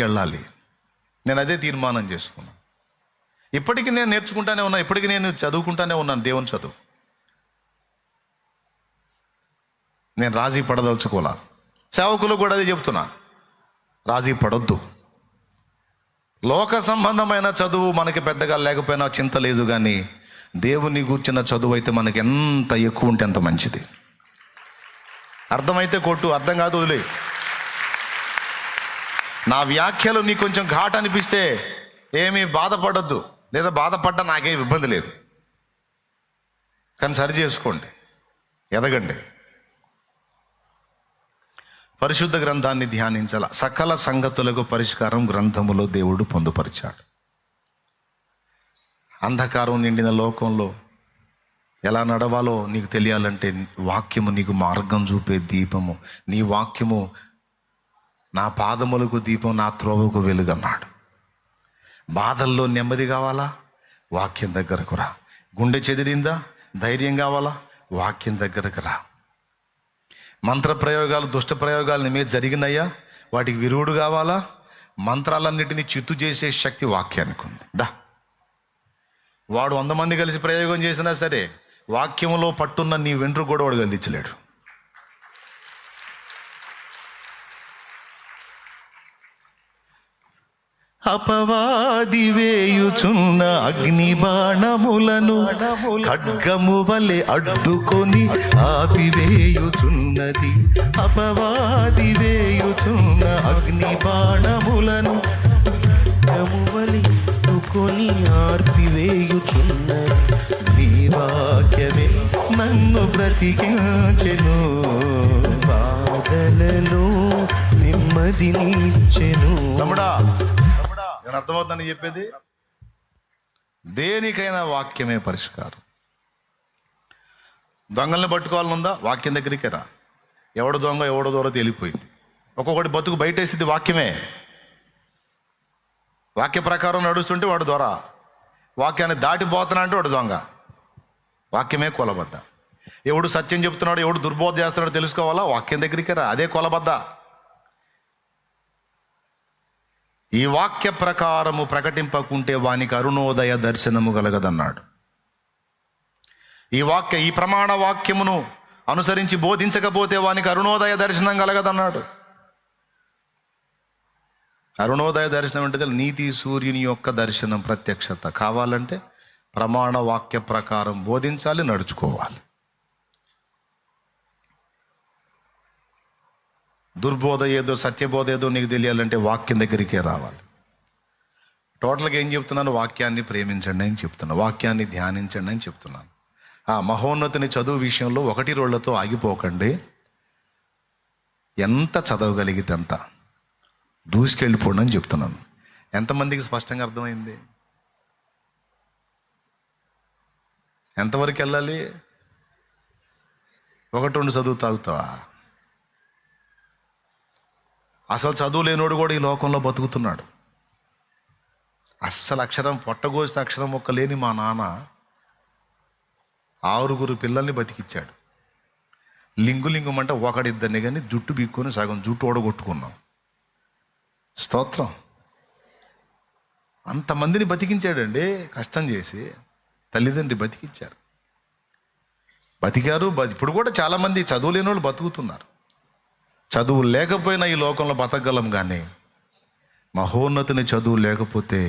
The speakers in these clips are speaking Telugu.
వెళ్ళాలి. నేను అదే తీర్మానం చేసుకున్నాను. ఇప్పటికీ నేను నేర్చుకుంటానే ఉన్నాను, ఇప్పటికీ నేను చదువుకుంటానే ఉన్నాను దేవుని చదువు. నేను రాజీ పడదలుచుకోలా. సేవకులు కూడా అదే చెప్తున్నా, రాజీ పడొద్దు. లోక సంబంధమైన చదువు మనకి పెద్దగా లేకపోయినా చింత లేదు, కానీ దేవుని గూర్చిన చదువు అయితే మనకి ఎంత ఎక్కువ ఉంటే అంత మంచిది. అర్థమైతే కొట్టు, అర్థం కాదు వదిలే. నా వ్యాఖ్యలు నీకు కొంచెం ఘాట్ అనిపిస్తే ఏమీ బాధపడొద్దు, లేదా బాధపడ్డా నాకేం ఇబ్బంది లేదు, కానీ సరి చేసుకోండి, ఎదగండి. పరిశుద్ధ గ్రంథాన్ని ధ్యానించాల. సకల సంగతులకు పరిష్కారం గ్రంథములో దేవుడు పొందుపరిచాడు. అంధకారం నిండిన లోకంలో ఎలా నడవాలో నీకు తెలియాలంటే వాక్యము నీకు మార్గం చూపే దీపము. నీ వాక్యము నా పాదములకు దీపం, నా త్రోవకు వెలుగన్నాడు. బాధల్లో నెమ్మది కావాలా? వాక్యం దగ్గరకు రా. గుండె చెదిరిందా? ధైర్యం కావాలా? వాక్యం దగ్గరకు రా. మంత్ర ప్రయోగాలు, దుష్ట ప్రయోగాలు నీ మీద జరిగినాయా? వాటికి విరుగుడు కావాలా? మంత్రాలన్నిటినీ చిత్తు చేసే శక్తి వాక్యానికి ఉంది. దా, వాడు 100 మంది కలిసి ప్రయోగం చేసినా సరే వాక్యములో పట్టున్న నీ వెంట్రుకు కూడా వాడు గదించలేడు. అపవాది వేయుచున్న అగ్ని బాణములను ఖడ్గము వలె అడ్డుకొని ఆపివేయుచున్నది. అపవాది వేయుచున్న అగ్ని బాణములను ఖడ్గము వలె అడ్డుకొని ఆర్పివేయుచున్నది. నీ వాక్యమే నన్ను బ్రతికించెను, బాధలలో నెమ్మదినిచ్చెను. తమ్ముడా, నేను అర్థమవుతుందని చెప్పేది. దేనికైనా వాక్యమే పరిష్కారం. దొంగల్ని పట్టుకోవాలనుందా? వాక్యం దగ్గరికే రా. ఎవడు దొంగ ఎవడో దూరం తేలిపోయింది. ఒక్కొక్కటి బతుకు బయటేసింది వాక్యమే. వాక్య ప్రకారం నడుస్తుంటే వాడు దొర, వాక్యాన్ని దాటిపోతున్నా అంటే వాడు దొంగ. వాక్యమే కొలబద్ద. ఎవడు సత్యం చెప్తున్నాడు, ఎవడు దుర్బోధ చేస్తున్నాడో తెలుసుకోవాలా? వాక్యం దగ్గరికే రా, అదే కొలబద్ద. ఈ వాక్య ప్రకారము ప్రకటింపకుంటే వానికి అరుణోదయ దర్శనము కలగదన్నాడు. ఈ ప్రమాణ వాక్యమును అనుసరించి బోధించకపోతే వానికి అరుణోదయ దర్శనం కలగదన్నాడు. అరుణోదయ దర్శనం అంటే నీతి సూర్యుని యొక్క దర్శనం, ప్రత్యక్షత కావాలంటే ప్రమాణ వాక్య ప్రకారం బోధించాలి, నడుచుకోవాలి. దుర్బోధ ఏదో సత్యబోధ ఏదో నీకు తెలియాలంటే వాక్యం దగ్గరికే రావాలి. టోటల్గా ఏం చెప్తున్నాను? వాక్యాన్ని ప్రేమించండి అని చెప్తున్నాను, వాక్యాన్ని ధ్యానించండి అని చెప్తున్నాను. మహోన్నతిని చదువు విషయంలో 1-2తో ఆగిపోకండి. ఎంత చదవగలిగితే అంత దూసుకెళ్ళిపోండి అని చెప్తున్నాను. ఎంతమందికి స్పష్టంగా అర్థమైంది? ఎంతవరకు వెళ్ళాలి? 1-2 చదువు తాగుతావా? అసలు చదువు లేనోడు కూడా ఈ లోకంలో బతుకుతున్నాడు. అస్సలు అక్షరం పొట్టగోస్తే అక్షరం ఒక్క లేని మా నాన్న 6 పిల్లల్ని బతికిచ్చాడు. లింగుమంటే ఒకడిద్దరిని కానీ జుట్టు బీక్కొని సగం జుట్టు ఓడగొట్టుకున్నాం. స్తోత్రం. అంతమందిని బతికించాడండి, కష్టం చేసి. తల్లిదండ్రి బతికిచ్చారు, బతికారు. ఇప్పుడు కూడా చాలామంది చదువు లేని వాళ్ళు బతుకుతున్నారు. చదువు లేకపోయినా ఈ లోకంలో బతకగలం, కానీ మహోన్నతిని చదువు లేకపోతే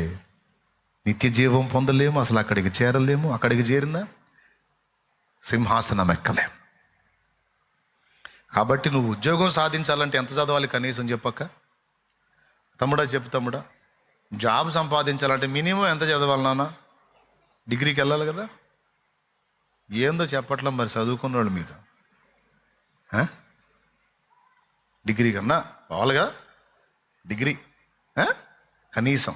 నిత్య జీవం పొందలేము, అసలు అక్కడికి చేరలేము. అక్కడికి చేరినా సింహాసనం ఎక్కలేం. కాబట్టి నువ్వు ఉద్యోగం సాధించాలంటే ఎంత చదవాలి కనీసం చెప్పక్క? తమ్ముడా చెప్పు తమ్ముడా. జాబ్ సంపాదించాలంటే మినిమం ఎంత చదవాలి నాన్న? డిగ్రీకి వెళ్ళాలి కదా. ఏందో చెప్పట్లం మరి చదువుకున్న వాళ్ళు మీరు. డిగ్రీ కన్నా కావాలిగా, డిగ్రీ కనీసం.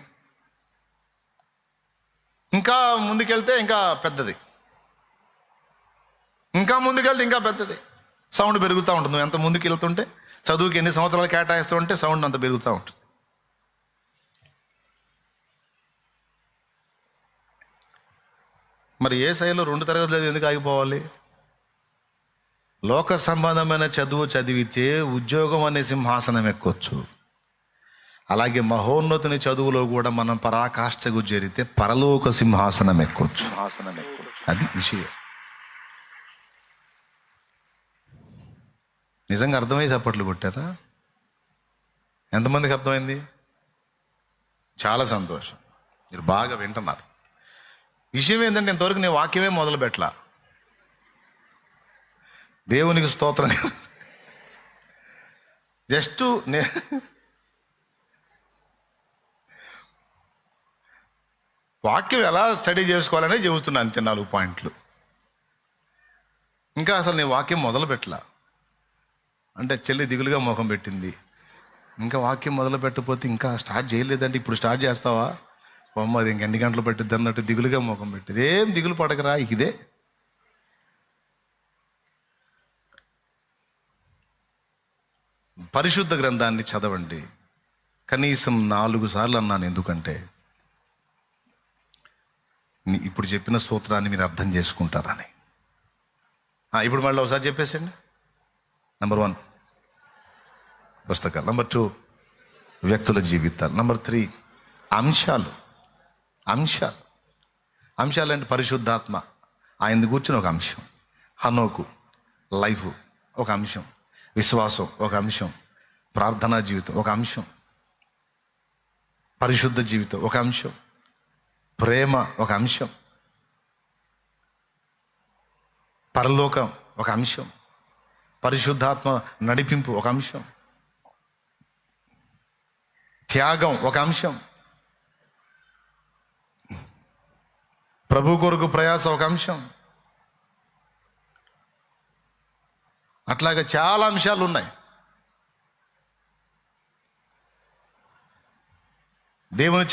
ఇంకా ముందుకెళ్తే ఇంకా పెద్దది, ఇంకా ముందుకెళ్తే ఇంకా పెద్దది. సౌండ్ పెరుగుతూ ఉంటుంది. నువ్వు ఎంత ముందుకు వెళ్తుంటే, చదువుకి ఎన్ని సంవత్సరాలు కేటాయిస్తూ ఉంటే సౌండ్ అంత పెరుగుతూ ఉంటుంది. మరి ఏ స్థాయిలో 2 తరగతులు ఎందుకు ఆగిపోవాలి? లోక సంబంధమైన చదువు చదివితే ఉద్యోగం అనే సింహాసనం ఎక్కొచ్చు. అలాగే మహోన్నతుని చదువులో కూడా మనం పరాకాష్ఠకు చేరితే పరలోక సింహాసనం ఎక్కొచ్చు. అది విషయం. నిజంగా అర్థమై చప్పట్లు కొట్టారా? ఎంతమందికి అర్థమైంది? చాలా సంతోషం, మీరు బాగా వింటున్నారు. విషయం ఏంటంటే ఇంతవరకు నేను వాక్యమే మొదలు పెట్టలా. దేవునికి స్తోత్రం. జస్ట్ వాక్యం ఎలా స్టడీ చేసుకోవాలనే చెబుతున్నా, అంతే. 4 పాయింట్లు. ఇంకా అసలు నేను వాక్యం మొదలు పెట్టలా అంటే చెల్లి దిగులుగా ముఖం పెట్టింది. ఇంకా వాక్యం మొదలు పెట్టకపోతే ఇంకా స్టార్ట్ చేయలేదంటే ఇప్పుడు స్టార్ట్ చేస్తావా అమ్మ, అది ఇంకెన్ని గంటలు పెట్టిద్ది అన్నట్టు దిగులుగా ముఖం పెట్టింది. ఏం దిగులు పడకరా, ఇదే పరిశుద్ధ గ్రంథాన్ని చదవండి. కనీసం 4 సార్లు అన్నాను. ఎందుకంటే ఇప్పుడు చెప్పిన సూత్రాన్ని మీరు అర్థం చేసుకుంటారని. ఇప్పుడు మళ్ళీ ఒకసారి చెప్పేసండి. నెంబర్ 1 పుస్తకాలు, నెంబర్ 2 వ్యక్తుల జీవితాలు, నెంబర్ 3 అంశాలు. అంశాలు అంటే పరిశుద్ధాత్మ, ఆయన కూర్చుని ఒక అంశం, హనోకు లైఫ్ ఒక అంశం, విశ్వాసం ఒక అంశం, ప్రార్థనా జీవితం ఒక అంశం, పరిశుద్ధ జీవితం ఒక అంశం, ప్రేమ ఒక అంశం, పరలోకం ఒక అంశం, పరిశుద్ధాత్మ నడిపింపు ఒక అంశం, త్యాగం ఒక అంశం, ప్రభు కొరకు ప్రయాస ఒక అంశం. అట్లాగే చాలా అంశాలు ఉన్నాయి. దేవుని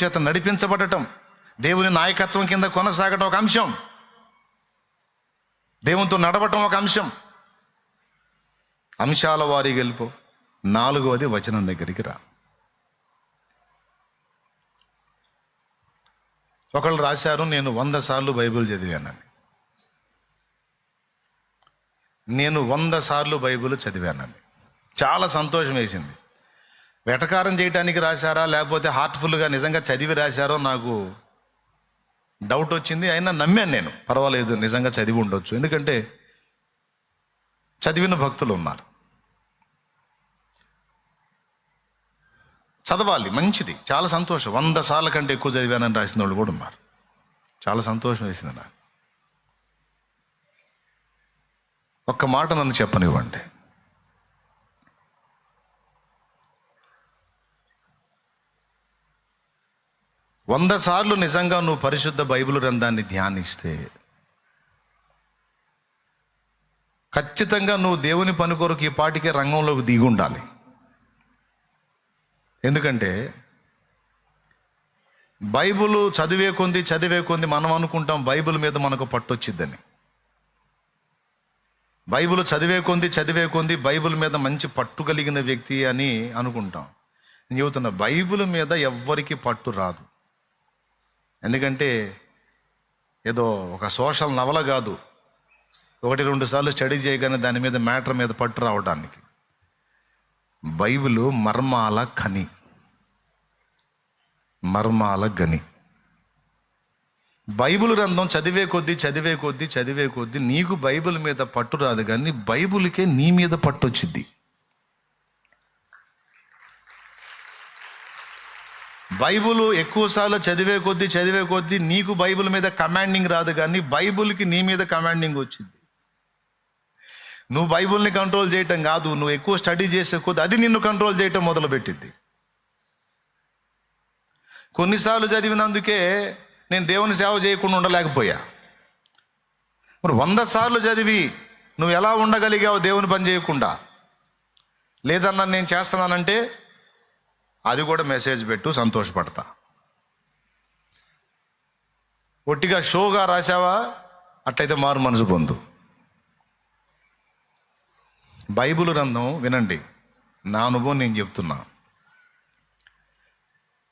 చేత నడిపించబడటం, దేవుని నాయకత్వం కింద కొనసాగటం ఒక అంశం, దేవునితో నడవటం ఒక అంశం. అంశాల వారీగా వెళ్ళిపో. 4వది వచనం దగ్గరికి రా. ఒకళ్ళు రాశారు, నేను 100 సార్లు బైబిల్ చదివానని. నేను 100 సార్లు బైబిల్ చదివానని. చాలా సంతోషం వేసింది. వెటకారం చేయడానికి రాశారా లేకపోతే హార్ట్ఫుల్గా నిజంగా చదివి రాశారో నాకు డౌట్ వచ్చింది. అయినా నమ్మాను నేను, పర్వాలేదు నిజంగా చదివి ఉండొచ్చు. ఎందుకంటే చదివిన భక్తులు ఉన్నారు. చదవాలి, మంచిది, చాలా సంతోషం. 100 సార్ల కంటే ఎక్కువ చదివానని రాసిన వాళ్ళు కూడా ఉన్నారు. చాలా సంతోషం వేసింది నాకు. ఒక్క మాట నన్ను చెప్పనివ్వండి. వంద సార్లు నిజంగా నువ్వు పరిశుద్ధ బైబిల్ గ్రంథాన్ని ధ్యానిస్తే ఖచ్చితంగా నువ్వు దేవుని పని కొరకు ఈ పాటికే రంగంలోకి దిగి ఉండాలి. ఎందుకంటే బైబిల్ చదివే కొంది మనం అనుకుంటాం బైబిల్ మీద మనకు పట్టొచ్చిద్దని. బైబిల్ చదివే కొంది బైబిల్ మీద మంచి పట్టు కలిగిన వ్యక్తి అని అనుకుంటాం. నేను చెబుతున్నా, బైబిల్ మీద ఎవ్వరికి పట్టు రాదు. ఎందుకంటే ఏదో ఒక సోషల్ నవల కాదు, 1-2 సార్లు స్టడీ చేయగానే దాని మీద మ్యాటర్ మీద పట్టు రావడానికి. బైబిల్ మర్మాల గని. బైబిల్ గ్రంథం చదివే కొద్దీ నీకు బైబిల్ మీద పట్టు రాదు, కానీ బైబిల్కే నీ మీద పట్టు వచ్చింది. బైబిల్ ఎక్కువసార్లు చదివే కొద్దీ నీకు బైబిల్ మీద కమాండింగ్ రాదు, కానీ బైబిల్కి నీ మీద కమాండింగ్ వచ్చింది. నువ్వు బైబిల్ని కంట్రోల్ చేయటం కాదు, నువ్వు ఎక్కువ స్టడీ చేసే కొద్దీ అది నిన్ను కంట్రోల్ చేయటం మొదలుపెట్టింది. కొన్నిసార్లు చదివినందుకే నేను దేవుని సేవ చేయకుండా ఉండలేకపోయా. మరి 100 సార్లు చదివి నువ్వు ఎలా ఉండగలిగావు దేవుని పని చేయకుండా? లేదన్నా నేను చేస్తున్నానంటే అది కూడా మెసేజ్ పెట్టు, సంతోషపడతా. ఒట్టిగా షోగా రాసావా, అట్లయితే మారు మనసు పొందు. బైబిల్ గ్రంథం వినండి, నా అనుభవం నేను చెప్తున్నా.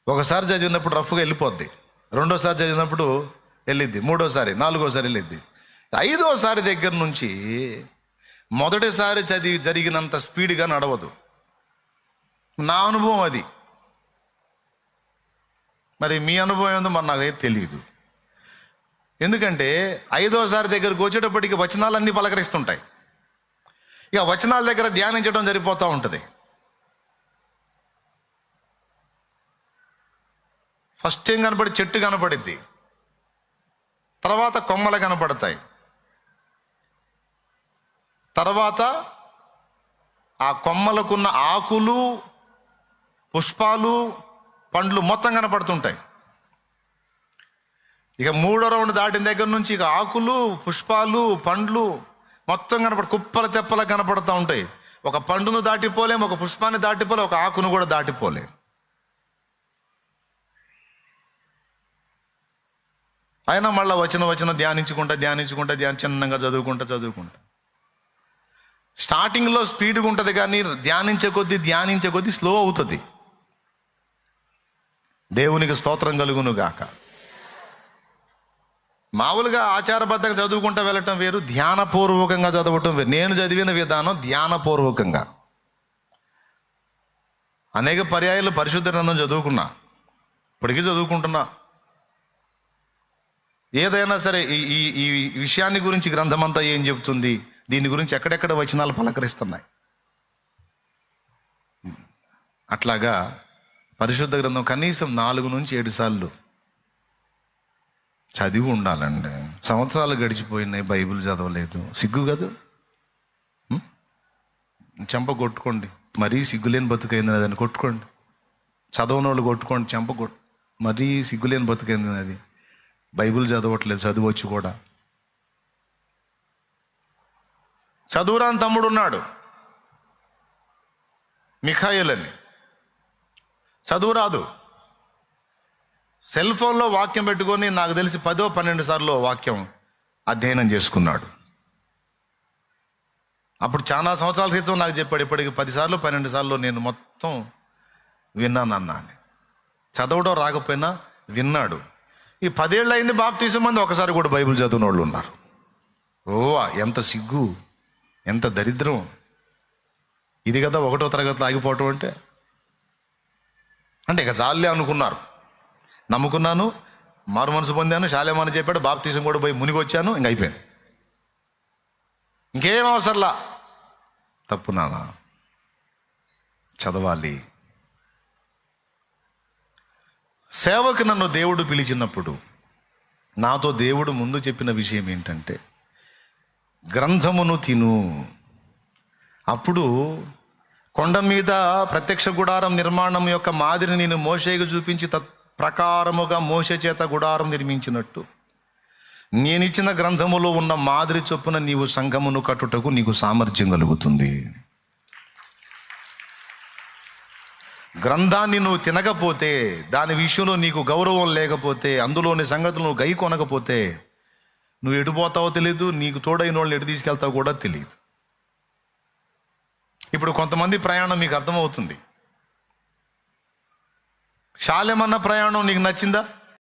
ఒకసారి చదివినప్పుడు రఫ్గా వెళ్ళిపోద్ది, రెండోసారి చదివినప్పుడు వెళ్ళిద్ది, మూడోసారి, నాలుగోసారి వెళ్ళిద్ది, 5వసారి దగ్గర నుంచి మొదటిసారి చదివి జరిగినంత స్పీడ్గా నడవదు. నా అనుభవం అది. మరి మీ అనుభవం ఏందో మరి నాకైతే తెలియదు. ఎందుకంటే 5వసారి దగ్గరకు వచ్చేటప్పటికి వచనాలన్నీ పలకరిస్తుంటాయి. ఇక వచనాల దగ్గర ధ్యానించడం సరిపోతూ ఉంటుంది. ఫస్ట్ ఏం కనపడి చెట్టు కనపడిద్ది, తర్వాత కొమ్మలు కనపడతాయి, తర్వాత ఆ కొమ్మలకున్న ఆకులు, పుష్పాలు, పండ్లు మొత్తం కనపడుతుంటాయి. ఇక 3వ రౌండ్ దాటిన దగ్గర నుంచి ఇక ఆకులు, పుష్పాలు, పండ్లు మొత్తం కుప్పల తెప్పల కనపడుతూ ఉంటాయి. ఒక పండును దాటిపోలేం, ఒక పుష్పాన్ని దాటిపోలేం, ఒక ఆకును కూడా దాటిపోలేం. అయినా మళ్ళీ వచ్చిన ధ్యానించుకుంటా చిన్నగా చదువుకుంటా స్టార్టింగ్లో స్పీడ్గా ఉంటుంది, కానీ ధ్యానించే కొద్దీ స్లో అవుతుంది. దేవునికి స్తోత్రం కలుగును గాక. మామూలుగా ఆచారబద్ధంగా చదువుకుంటూ వెళ్ళటం వేరు, ధ్యానపూర్వకంగా చదవటం వేరు. నేను చదివిన విధానం ధ్యానపూర్వకంగా. అనేక పర్యాయాలు పరిశుద్ధ గ్రంథం చదువుకున్నా, ఇప్పటికీ చదువుకుంటున్నా. ఏదైనా సరే ఈ విషయాన్ని గురించి గ్రంథమంతా ఏం చెబుతుంది, దీని గురించి ఎక్కడెక్కడ వచనాలు పలకరిస్తున్నాయి. అట్లాగా పరిశుద్ధ గ్రంథం కనీసం 4 నుంచి 7 సార్లు చదివి ఉండాలండి. సంవత్సరాలు గడిచిపోయినాయి, బైబిల్ చదవలేదు. సిగ్గు కదా, చెంప కొట్టుకోండి. మరీ సిగ్గులేని బతుకైంది అది అని కొట్టుకోండి. చదవని వాళ్ళు కొట్టుకోండి, చెంప మరీ సిగ్గులేని బతుకైంది అది. బైబిల్ చదవట్లేదు, చదవచ్చు కూడా. చదువురాని తమ్ముడు ఉన్నాడు, మిఖాయిల్ అని. చదువు రాదు, సెల్ ఫోన్లో వాక్యం పెట్టుకొని నాకు తెలిసి 10-12 సార్లు వాక్యం అధ్యయనం చేసుకున్నాడు. అప్పుడు చాలా సంవత్సరాల క్రితం నాకు చెప్పాడు, ఇప్పటికి 10 సార్లు 12 సార్లు నేను మొత్తం విన్నానన్నా అని. చదవడం రాకపోయినా విన్నాడు. ఈ 10 ఏళ్ళు అయింది బాప్తీసం, మంది ఒకసారి కూడా బైబిల్ చదివిన వాళ్ళు ఉన్నారు. ఎంత సిగ్గు, ఎంత దరిద్రం ఇది కదా 1వ తరగతిలో ఆగిపోవటం అంటే ఇక చాలే అనుకున్నారు. నమ్ముకున్నాను, మారు మనసు పొందాను, శాలేమని చెప్పాడు, బాప్తీసం కూడా పోయి మునిగి వచ్చాను, ఇంక అయిపోయింది, ఇంకేం అవసరంలా. తప్పు నాన్న, చదవాలి. సేవకు నన్ను దేవుడు పిలిచినప్పుడు నాతో దేవుడు ముందు చెప్పిన విషయం ఏంటంటే, గ్రంథమును తిను. అప్పుడు కొండ మీద ప్రత్యక్ష గుడారం నిర్మాణం యొక్క మాదిరి నేను మోషేకు చూపించి ప్రకారముగా మోషే చేత గుడారం నిర్మించినట్టు నేనిచ్చిన గ్రంథములో ఉన్న మాదిరి చొప్పున నీవు సంఘమును కట్టుటకు నీకు సామర్థ్యం కలుగుతుంది. గ్రంథాన్ని నువ్వు తినకపోతే, దాని విషయంలో నీకు గౌరవం లేకపోతే, అందులోని సంగతులు నువ్వు గై కొనకపోతే నువ్వు ఎటుపోతావో తెలియదు, నీకు తోడైన వాళ్ళని ఎటు తీసుకెళ్తావో కూడా తెలియదు. ఇప్పుడు కొంతమంది ప్రయాణం మీకు అర్థమవుతుంది. శాలెమన్న ప్రయాణం నీకు నచ్చిందా?